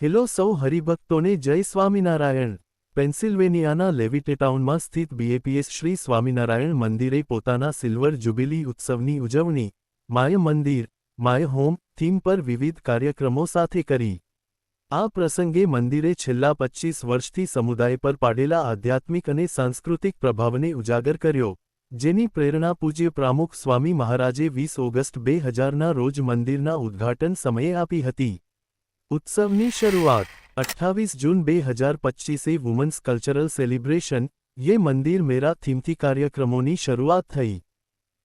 Hello સૌ હરિભક્તોને જય સ્વામિનારાયણ। પેન્સિલ્વેનિયાના લેવિટેટાઉનમાં સ્થિત બીએપીએસ શ્રી સ્વામિનારાયણ મંદિરે પોતાના સિલ્વર જુબિલી ઉત્સવની ઉજવણી માય મંદિર માય હોમ થીમ પર વિવિધ કાર્યક્રમો સાથે કરી। આ પ્રસંગે મંદિરે છેલ્લા 25 વર્ષથી સમુદાય પર પાડેલા આધ્યાત્મિક અને સાંસ્કૃતિક પ્રભાવને ઉજાગર કર્યો, જેની પ્રેરણા પૂજ્ય પ્રમુખ સ્વામી મહારાજે 20 ઓગસ્ટ 2000ના રોજ મંદિરના ઉદ્ઘાટન સમયે આપી હતી। उत्सवनी शुरुआत 28 जून 2025 वुमेन्स कल्चरल सेलिब्रेशन ये मंदिर मेरा थीमथी कार्यक्रमों शुरुआत थई।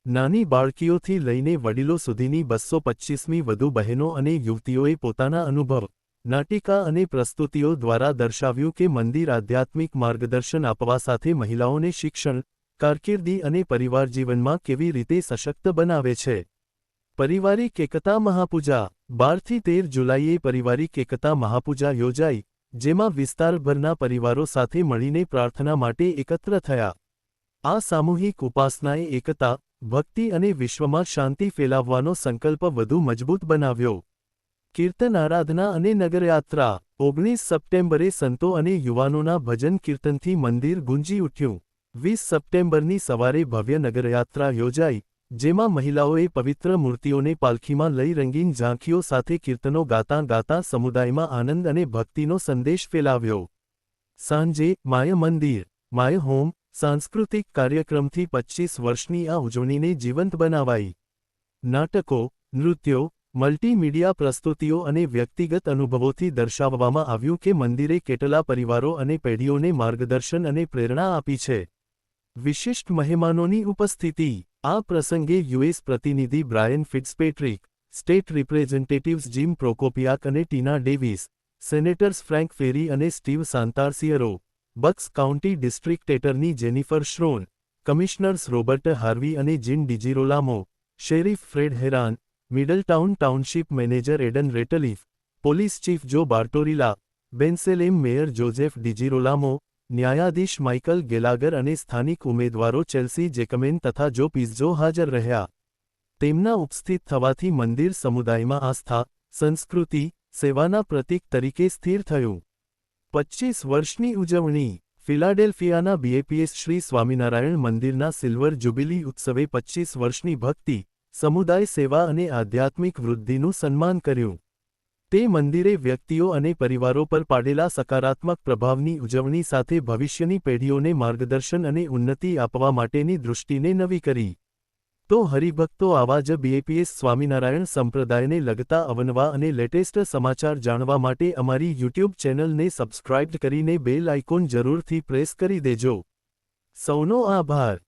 नानी बाळकीओथी लईने वडीलो सुधीनी 225मी वधु बहनों अने युवतीओए पोताना अनुभव नाटिका अने प्रस्तुतिओ द्वारा दर्शाव्युं के मंदिर आध्यात्मिक मार्गदर्शन आपवा साथे महिलाओने शिक्षण, कारकिर्दी अने परिवार जीवनमां केवी रीते सशक्त बनावे छे। परिवारिक एकता महापूजा 12 થી 13 जुलाईए परिवारिक एकता महापूजा योजाई, जेमां विस्तारभરના परिवारों साथे मळीने प्रार्थना माटे एकत्र थया। आ सामूहिक उपासनाए एकता, भक्ति अने विश्वमां शांति फैलावવાનો संकल्प વધુ मजबूत बनाव्यो। कीर्तन आराधना अने नगरयात्रा 19 सप्टेम्बरे संतो अने युवानोना भजन कीर्तनथी मंदिर गूंजी उठ्युं। 20 सप्टेम्बरनी सवारे भव्य नगरयात्रा योजाई, जेमां महिलाओए पवित्र मूर्तिओने पालखीमां लई रंगीन झांखीओ साथे कीर्तनो गाता गाता समुदायमां आनंद अने भक्तिनो संदेश फैलाव्यो। सांजे माय मंदिर माय होम सांस्कृतिक कार्यक्रमथी 25 वर्षनी आ उजवणीने जीवंत बनावाई। नाटको, नृत्यो, मल्टीमीडिया प्रस्तुतिओ अने व्यक्तिगत अनुभवोथी दर्शाववामां आव्युं के मंदिरे केटला परिवारो अने पेढीओने मार्गदर्शन अने प्रेरणा आपी छे। विशिष्ट महेमानोनी उपस्थिति आ प्रसंगे यूएस प्रतिनिधि Brian Fitzpatrick, state representatives Jim Prokopiak अने Tina Davis, senators Frank Farry अने Steve Santarsiero, Bucks County district attorney Jennifer Schorn, commissioners Robert Harvie अने Gene DiGirolamo, sheriff Fred Harran, Middletown township manager Aidan Ratcliffe, police chief Joe Bartorilla, बेन्सेलेम mayor Joseph डिजिरोलामो, न्यायाधीश Michael गेलागर अने स्थानिक उम्मीदवारों Chelsea जेकमेन तथा जो पिज्जो हाजर रह्या। तेमना उपस्थित थवाथी मंदिर समुदायमां आस्था, संस्कृति, सेवाना प्रतीक तरीके स्थिर थयुं। 25 वर्षनी उजवणी फिलाडेल्फियाना बीएपीएस श्री स्वामीनारायण मंदिरना सिल्वर जुबिली उत्सवे 25 वर्षनी भक्ति, समुदाय सेवा अने आध्यात्मिक वृद्धिनुं सन्मान कर्युं। ते मंदिरे व्यक्तिओ अने परिवारों पर पाडेला सकारात्मक प्रभावनी उजवणी साथे भविष्यनी पेढीओने मार्गदर्शन अने उन्नति आपवा माटेनी दृष्टिने नवी करी। तो हरिभक्तो आवा ज बीएपीएस स्वामीनारायण संप्रदायने लगता अवनवा अने लेटेस्ट समाचार जाणवा माटे अमारी यूट्यूब चेनलने सब्सक्राइब करीने बेल आइकॉन जरूरथी प्रेस करी देजो। सौनो आभार।